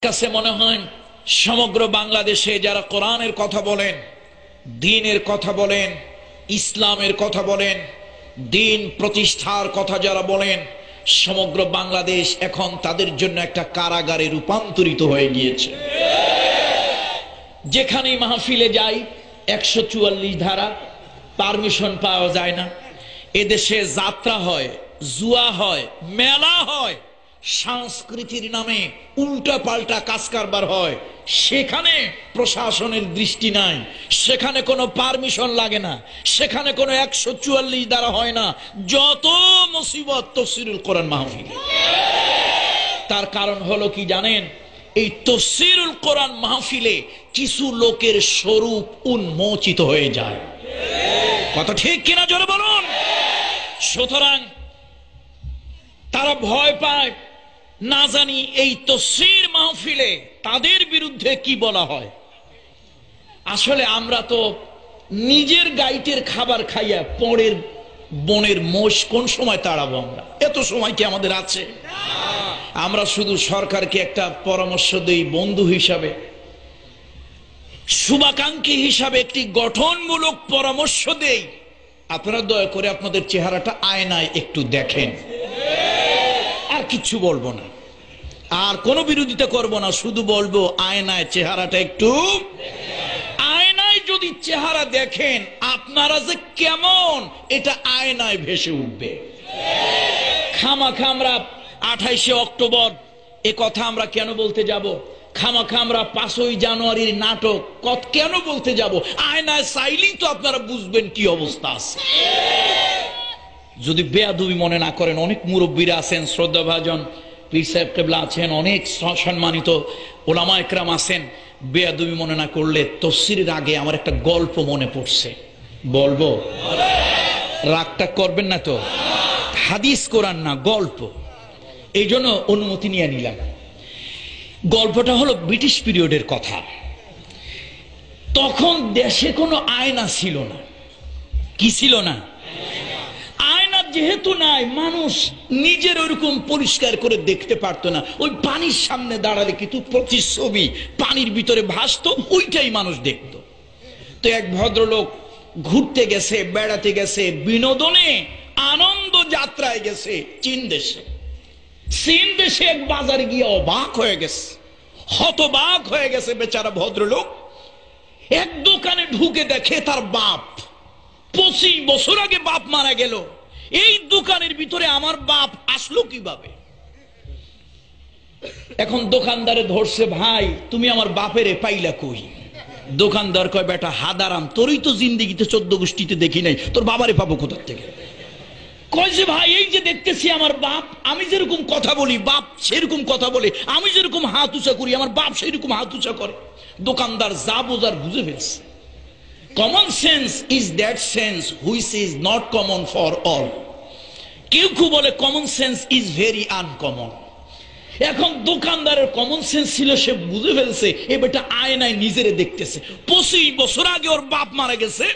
কাছে মনে হয় সমগ্র বাংলাদেশে যারা কোরআনের কথা বলেন, দ্বীনের কথা বলেন, ইসলামের কথা বলেন, দ্বীন প্রতিষ্ঠার কথা যারা বলেন, সমগ্র বাংলাদেশ এখন তাদের জন্য একটা কারাগারে রূপান্তরিত হয়ে গিয়েছে। যেখানেই মাহফিলে যাই 144 ধারা, পারমিশন পাওয়া যায় না। এদেশে যাত্রা হয়, জুয়া হয়, মেলা হয়, সংস্কৃতির নামে উল্টা পাল্টা কাজ কারবার হয়, সেখানে প্রশাসনের দৃষ্টি নাই, সেখানে কোনো পারমিশন লাগে না, সেখানে কোনো 144 দ্বারা হয় না। যত মুসিবত তাফসীরুল কোরআন মাহফিল। তার কারণ হলো কি জানেন? এই তাফসীরুল কোরআন মাহফিলে কিছু লোকের স্বরূপ উন্মোচিত হয়ে যায়। কথা ঠিক কিনা জোরে বলুন। সুতরাং তারা ভয় পায়, না জানি এই তাফসীর মাহফিলে তাদের বিরুদ্ধে কি বলা হয়। আসলে আমরা তো নিজের গাইটের খাবার খাইয়া পরের বনের মোষ কোন সময় তাড়াবো? আমরা এত সময় কি আমাদের আছে? আমরা শুধু সরকারকে একটা পরামর্শ দেই, বন্ধু হিসাবে, শুভাকাঙ্ক্ষী হিসাবে একটি গঠনমূলক পরামর্শ দেই, আপনারা দয়া করে আপনাদের চেহারাটা আয়নায় একটু দেখেন। আর কিচ্ছু বলবো না, আর কোনো বিরোধিতা করব না, শুধু বলবো আয়নায় চেহারাটা একটু, আয়নায় যদি চেহারা দেখেন আপনারা যে কেমন, এটা আয়নায় ভেসে উঠবে। খামাখা আমরা 28শে অক্টোবর এ কথা আমরা কেন বলতে যাব? খামাখা আমরা 5ই জানুয়ারির নাটক কেন বলতে যাব? আয়নায় চাইলেই তো আপনারা বুঝবেন কি অবস্থা আছে। যদি বেয়াদবি মনে না করেন, অনেক মুরব্বীরা আছেন, শ্রদ্ধাভাজন পীর সাহেব কেবলা আছেন, অনেক সম্মানিত ওলামা একরাম আছেন, বেয়াদবি মনে না করলে তাফসীরের আগে আমার একটা গল্প মনে পড়ছে, বলবো? রাগটা করবেন না তো? হাদিস কোরআন না, গল্প, এই জন্য অনুমতি নিয়ে নিলাম। গল্পটা হলো ব্রিটিশ পিরিয়ডের কথা। তখন দেশে কোনো আয়না ছিল না। কি ছিল না? আয়না যেহেতু নাই, মানুষ নিজের ওইরকম পরিষ্কার করে দেখতে পারতো না। ওই পানির সামনে দাঁড়ালে কিন্তু প্রতিচ্ছবি পানির ভিতরে ভাসতো, ওইটাই মানুষ দেখতো। তো এক ভদ্রলোক ঘুরতে গেছে, বেড়াতে গেছে, বিনোদনে আনন্দ যাত্রায় গেছে চীন দেশে। চীন দেশে এক বাজারে গিয়ে অবাক হয়ে গেছে, হতবাক হয়ে গেছে বেচারা ভদ্রলোক। এক দোকানে ঢুকে দেখে তার বাপ, 25 বছর আগে বাপ মারা গেল, এই দোকানের ভিতরে আমার বাপ আসলো কিভাবে? এখন দোকানদারে ধরছে, ভাই তুমি আমার বাপের পাইলা কই? দোকানদার কয়, বেটা হাদারাম, তোরই তো জিন্দেগিতে 14 গোষ্ঠীতে দেখি নাই, তোর বাবারে পাবো কোথা থেকে? কয় যে ভাই এই যে দেখতেছি আমার বাপ, আমি যেরকম কথা বলি বাপ সেরকম কথা বলে, আমি যেরকম হাত উঁচা করি আমার বাপ সেরকম হাত উঁচা করে। দোকানদার যা বোঝার বুঝে ফেলছে। Common sense is that sense which is not common for all. কেউ কেউ বলে common sense is very uncommon. এখন দোকানদারের কমন সেন্স ছিল, সে বুঝে ফেলছে এ বেটা আয়নায় নিজেরে দেখতেছে। 25 বছর আগে ওর বাপ মারা গেছে,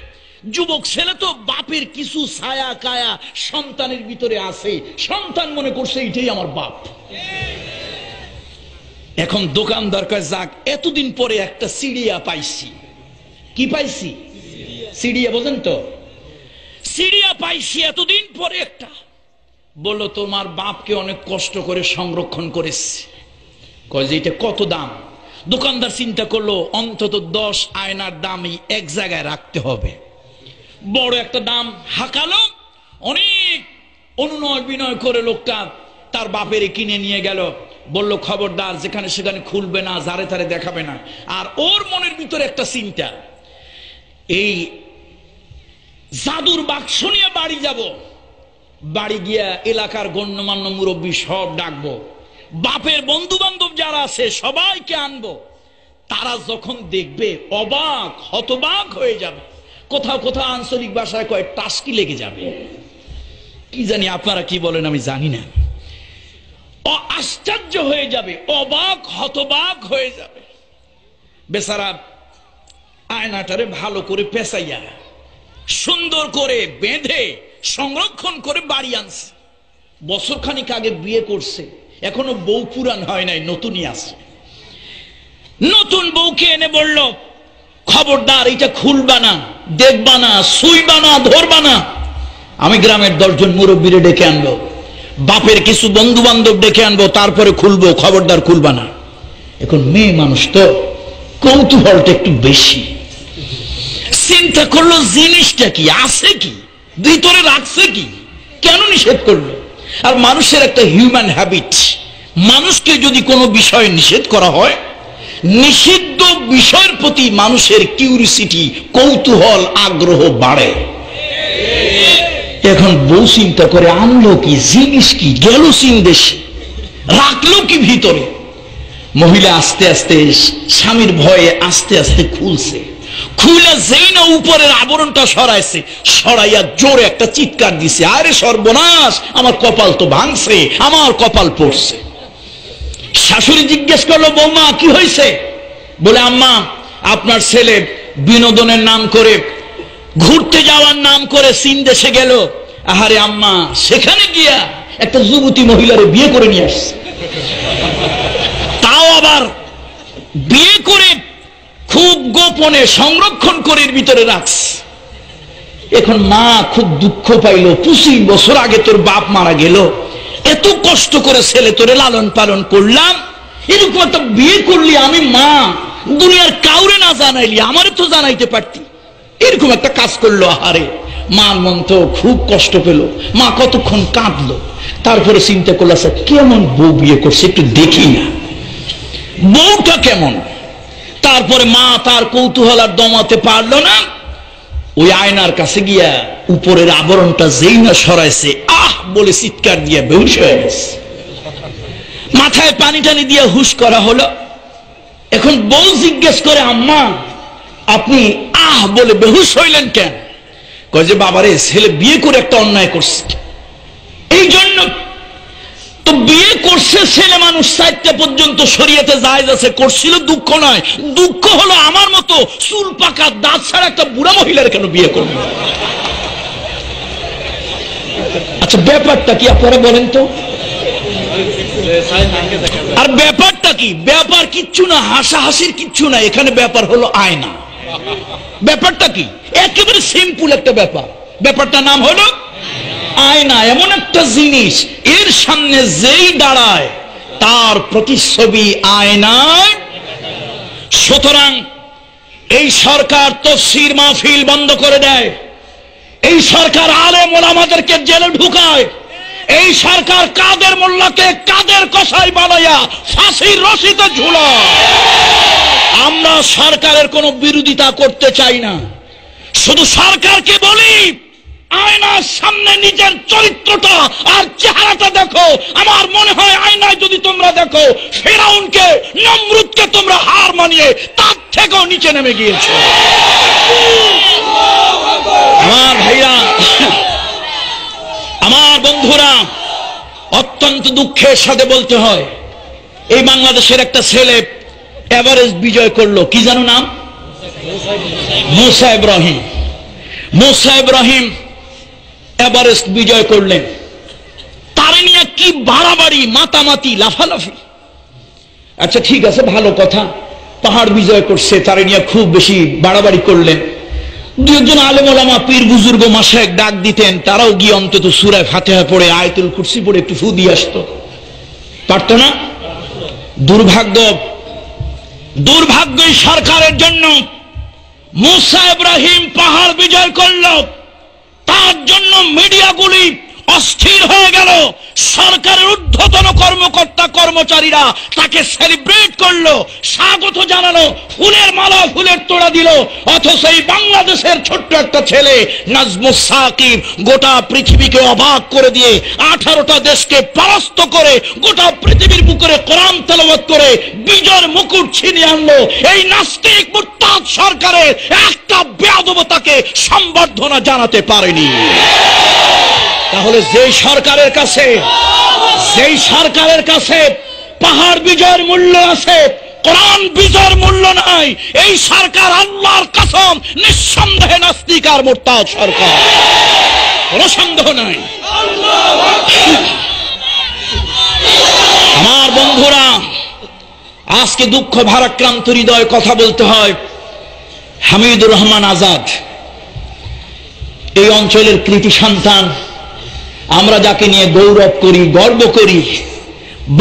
যুবক ছেলে তো বাপের কিছু ছায়া কায়া সন্তানের ভিতরে আছে, সন্তান মনে করছে এটাই আমার বাপ। এখন দোকানদার কয়, যাক এতদিন পরে একটা সিডিয়া পাইছি। কি পাইছি? সিডিয়া, বোঝেন তো? সিডিয়া পাইছি এতদিন পরে একটা। বললো তোমার বাপকে অনেক কষ্ট করে সংরক্ষণ করেছে। কয় যে এটা কত দাম? দোকানদার চিন্তা করলো অন্তত 10 আয়নার দামই এক জায়গায় রাখতে হবে। বড় একটা দাম হাঁকালো, অনেক অনুনয় বিনয় করে লোকটা তার বাপের কিনে নিয়ে গেল। বলল খবরদার যেখানে সেখানে খুলবে না, জারে তারে দেখাবে না। আর ওর মনের ভিতরে একটা চিন্তা, এই জাদুর বাক্স নিয়ে বাড়ি যাব, বাড়ি গিয়া এলাকার গণ্যমান্য মুরব্বী সব ডাকবো, বাপের বন্ধু বান্ধব যারা আছে সবাইকে আনবো। তারা যখন দেখবে অবাক হতবাক হয়ে যাবে। কোথাও কোথাও আঞ্চলিক ভাষায় কয় টাস্কি লেগে যাবে, কি জানি আপনারা কি বলেন আমি জানি না। আশ্চর্য হয়ে যাবে, অবাক হতবাক হয়ে যাবে। বেচারা আয়নাটারে ভালো করে পেঁচাইয়া সুন্দর করে বেঁধে সংরক্ষণ করে বাড়ি আনছে। বছর খানিক আগে বিয়ে করছে, এখনো বউ পুরান হয় নাই, নতুনই আছে। নতুন বউকে এনে বলল, খবরদার এটা খুলবা না, দেখবা না, ছুঁইবা না, ধরবা না। আমি গ্রামের 10 জন মুরব্বীরে ডেকে আনবো, বাপের কিছু বন্ধু বান্ধব ডেকে আনবো, তারপরে খুলবো, খবরদার খুলবা না। এখন মেয়ে মানুষ তো কৌতূহলটা একটু বেশি, চিন্তা করলো জিনিসটা কি, আছে কি, ভিতরে রাখছে কি, কেন নিষেধ করলো। আর মানুষের একটা হিউম্যান হ্যাবিট, মানুষকে যদি কোনো বিষয় নিষেধ করা হয়, নিষিদ্ধ বিষয়ের প্রতি মানুষের কিউরিসিটি, কৌতূহল, আগ্রহ বাড়ে। এখন বউ চিন্তা করে, আনলো কি, জিনিস কি, গেল চীন দেশে, রাখলো কি ভিতরে। মহিলা আস্তে আস্তে স্বামীর ভয়ে আস্তে আস্তে খুলছে, খুলে যেই না উপরের আবরণটা সরাইছে, সরাইয়া জোরে একটা চিৎকার দিছে, আরে সর্বনাশ, আমার কপাল তো ভাঙছে, আমার কপাল পড়ছে। শাশুড়ি জিজ্ঞেস করলো, বৌমা কি হয়েছে? বলে, আম্মা আপনার ছেলে বিনোদনের নাম করে, ঘুরতে যাওয়ার নাম করে চীন দেশে গেল। আহারে আম্মা, সেখানে গিয়া একটা যুবতী মহিলারে বিয়ে করে নিয়ে আসছে, তাও আবার বিয়ে করে খুব গোপনে সংরক্ষণ করে ভিতরে রাখছে। এখন মা খুব দুঃখ পাইল, 25 বছর আগে তোর বাপ মারা গেল, এত কষ্ট করে ছেলে তোরে লালন পালন করলাম, এরকম একটা বিয়ে করলি, আমি মা, দুনিয়ার কাউরে না জানাইলি, আমারে তো জানাইতে পারতি, এরকম একটা কাজ করলো। আহারে, মার মন তো খুব কষ্ট পেল, মা কতক্ষণ কাঁদলো, তারপরে চিন্তা করলো, আচ্ছা কেমন বউ বিয়ে করছে, একটু দেখি না বউটা কেমন। তারপরে মা তার কৌতূহল আর দমাতে পারলো না, ওই আয়নার কাছে গিয়া উপরের আবরণটা যেই না সরাইছে, আহ বলে চিৎকার দিয়ে বেহুশ হয়ে গেছে। মাথায় পানি টানি দিয়ে হুশ করা হলো। এখন বউ জিজ্ঞেস করে, আম্মা আপনি আহ বলে বেহুশ হইলেন কেন? কয় যে, বাবারে ছেলে বিয়ে করে একটা অন্যায় করছে, এই জন্য। তো বিয়ে করছে ছেলে মানুষ, 4টা পর্যন্ত শরীয়তে জায়েজ আছে, করছিল, দুঃখ নয়। দুঃখ হলো আমার মতো চুল পাকা দাঁত ছাড়া একটা বুড়া মহিলার কেন বিয়ে করবে? আচ্ছা ব্যাপারটা কি আপনারা বলেন তো? আর ব্যাপারটা কি? ব্যাপার কিচ্ছু না, হাসাহাসির কিচ্ছু না, এখানে ব্যাপার হলো আয়না। ব্যাপারটা কি? একেবারে সিম্পল একটা ব্যাপার। ব্যাপারটা নাম হলো আয়না। এমন একটা জিনিস, এর সামনে যেই দাঁড়ায় তার প্রতিচ্ছবি আয়নায়। সুতরাং এই সরকার তাফসীর মাহফিল বন্ধ করে দেয়, এই সরকার আলেম ওলামাদেরকে জেলে ঢুকায়, এই সরকার কাদের মোল্লাকে কাদের কসাই বানায়া ফাঁসির রশিতে ঝুলায়। আমরা সরকারের কোনো বিরোধিতা করতে চাই না, শুধু সরকারকে বলি, আয়নার সামনে নিজের চরিত্রটা আর চেহারাটা দেখো। আমার মনে হয় আয়নায় যদি তোমরা দেখো, ফিরআউনকে, নমরুদকে তোমরা হার মানিয়ে তার থেকেও নিচে নেমে গিয়েছো। আমার ভাইরা, আমার বন্ধুরা, অত্যন্ত দুঃখের সাথে বলতে হয়, এই বাংলাদেশের একটা ছেলে এভারেস্ট বিজয় করলো, কি জানো নাম? মুসা ইব্রাহিম। মুসা ইব্রাহিম এভারেস্ট বিজয় করলেন, তারে নিয়ে কি বাড়াবাড়ি, মাতামাতি, লাফালাফি। আচ্ছা ঠিক আছে, ভালো কথা, পাহাড় বিজয় করছে, তারে নিয়ে খুব বেশি বাড়াবাড়ি করলেন। 2 আলেম ওলামা, পীর বুজুর্গ, মাশায়েখ ডাক দিতেন, তারাও গিয়ে অন্তত সূরা ফাতিহা পড়ে, আয়াতুল কুরসি পড়ে একটু ফু দিয়ে আসতো, পারতো না? দুর্ভাগ্য এই সরকারের জন্য। মুসা ইব্রাহিম পাহাড় বিজয় করলো, তার জন্য মিডিয়াগুলি অস্থির হয়ে গেল। সরকারের ঊর্ধ্বতন কর্মকর্তা কর্মচারীরা তাকে সেলিব্রেট করলো, স্বাগত জানালো, ফুলের মালা, ফুলের তোড়া দিল। অথচ এই বাংলাদেশের ছোট্ট একটা ছেলে নাজমুস সাকিব গোটা পৃথিবীকে অবাক করে দিয়ে 18টা দেশকে পরাস্ত করে গোটা পৃথিবীর বুকে কোরআন তেলাওয়াত করে বিজয়ের মুকুট ছিনিয়ে আনলো। এই নাস্তিক মুরতাদ সরকারের একটা বেয়াদবতাকে সম্বর্ধনা জানাতে পারেনি। তাহলে যেই সরকারের কাছে পাহাড় বিজয়ের মূল্য আছে, কোরআন বিজয়ের মূল্য নাই, এই সরকার আল্লাহর কসম নিঃসন্দেহে নাস্তিক আর মুরতাদ সরকার, কোনো সন্দেহ নাই। আমার বন্ধুরা, আজকে দুঃখ ভারাক্রান্ত হৃদয় কথা বলতে হয়, হামিদুর রহমান আজাদ এই অঞ্চলের কৃতি সন্তান, আমরা যাকে নিয়ে গৌরব করি, গর্ব করি,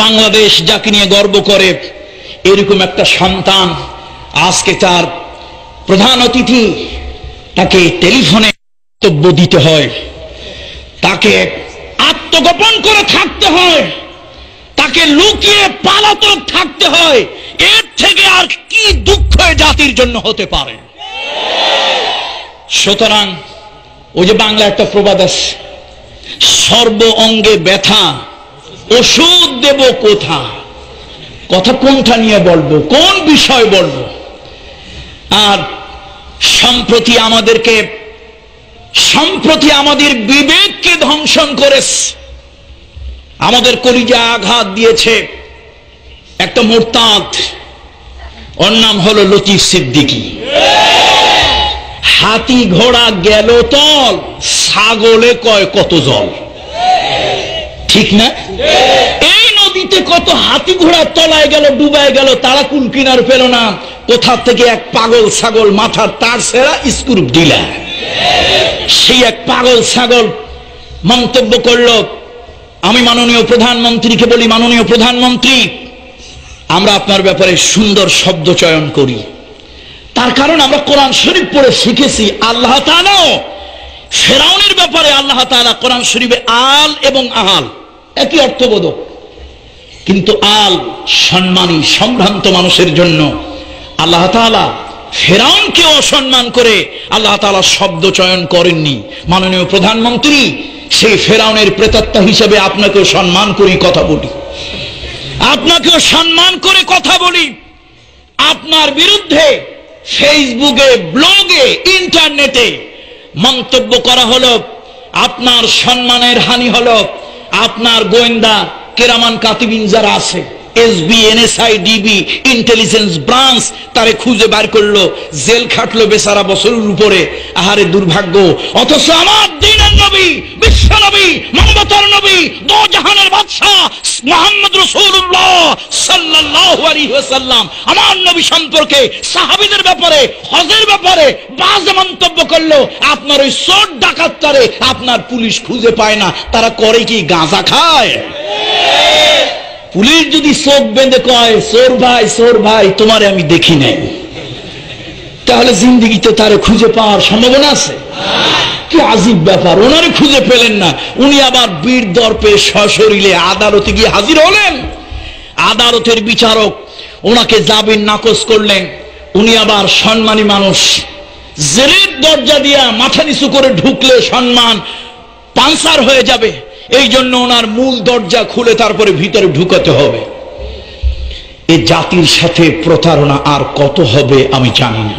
বাংলাদেশ যাকে নিয়ে গর্ব করে, এরকম একটা সন্তান আজকে তার প্রধান অতিথি, তাকে টেলিফোনে বক্তব্য দিতে হয়, তাকে আত্মগোপন করে থাকতে হয়, তাকে লুকিয়ে পালাতক থাকতে হয়। এর থেকে আর কি দুঃখ জাতির জন্য হতে পারে? সুতরাং ওই যে বাংলা একটা প্রবাদ আছে, সর্ব অঙ্গে ব্যথা ওষুধ দেব কোথা। কথা কোনটা নিয়ে বলবো, কোন বিষয় বলবো? আর সম্প্রতি আমাদের বিবেককে ধ্বংসন করেছে, আমাদের কলিজা আঘাত দিয়েছে একটা মুরতাদ, ওর নাম হলো লতিফ সিদ্দিকী। হাতি ঘোড়া গেল তল, ছাগলে কয় কত জল, ঠিক না? এই নদীতে কত হাতি ঘোড়া তলায় গেল, ডুবায় গেল, তারা কুল কিনার পেল না, কোথা থেকে এক পাগল ছাগল মাথার তার ছেঁড়া স্ক্রু ঢিলা, সেই এক পাগল ছাগল মন্তব্য করলো, আমি মাননীয় প্রধানমন্ত্রীকে বলি, মাননীয় প্রধানমন্ত্রী, আমরা আপনার ব্যাপারে সুন্দর শব্দ চয়ন করি, তার কারণ আমরা কোরআন শরীফ পড়ে শিখেছি। আল্লাহ তাআলা ফেরাউনের ব্যাপারে আল্লাহ তাআলা কোরআন শরীফে আল এবং আহাল একই অর্থবোধক, কিন্তু আল সম্মানী সম্ভ্রান্ত মানুষের জন্য, আল্লাহ তাআলা ফেরাউনকে অসম্মান করে আল্লাহ তাআলা শব্দ চয়ন করেননি। মাননীয় প্রধানমন্ত্রী, সেই ফেরাউনের প্রেতাত্মা হিসেবে আপনাকেও সম্মান করি, কথা বলি, আপনাকেও সম্মান করে কথা বলি। আপনার বিরুদ্ধে ফেসবুকে, ব্লগে, ইন্টারনেটে মন্তব্য করা হলো, আপনার সম্মানের হানি হলো। আপনার গোয়েন্দা কেরামান কাতিবিন যারা আছে, SB, NSI, DB, intelligence branch তারে খুঁজে বার করলো, জেল খাটলো বেচারা বছরের উপরে। আহারে দুর্ভাগ্য! অথচ আমার দ্বীনের নবী, বিশ্ব নবী, মানবতার নবী, দো জাহানের বাদশা মুহাম্মদ রাসূলুল্লাহ সাল্লাল্লাহু আলাইহি ওয়াসাল্লাম আমার নবী সম্পর্কে, সাহাবীদের ব্যাপারে, হজের ব্যাপারে বাজে মন্তব্য করলো। আপনার ওই চোর ডাকাতটারে আপনার পুলিশ খুঁজে পায় না, তারা করে কি? গাঁজা খায়। পুলিশ যদি চোখ বেঁধে কয়, চোর ভাই তোমারে আমি দেখি নাই, তাহলে জিন্দেগিতে তারে খুঁজে পাওয়ার সম্ভাবনা আছে? কি আজীব ব্যাপার, ওনারে খুঁজে পেলেন না, উনি আবার বীর দর্পে সশরীরে আদালতে গিয়ে হাজির হলেন। আদালতের বিচারক ওনাকে জামিন নাকচ করলেন। উনি আবার সম্মানী মানুষ, জেলের দরজা দিয়া মাথা নিচু করে ঢুকলে সম্মান পাঞ্চার হয়ে যাবে, এই জন্য ওনার মূল দরজা খুলে তারপরে ভিতরে ঢুকাতে হবে। এই জাতির সাথে প্রতারণা আর কত হবে আমি জানি না।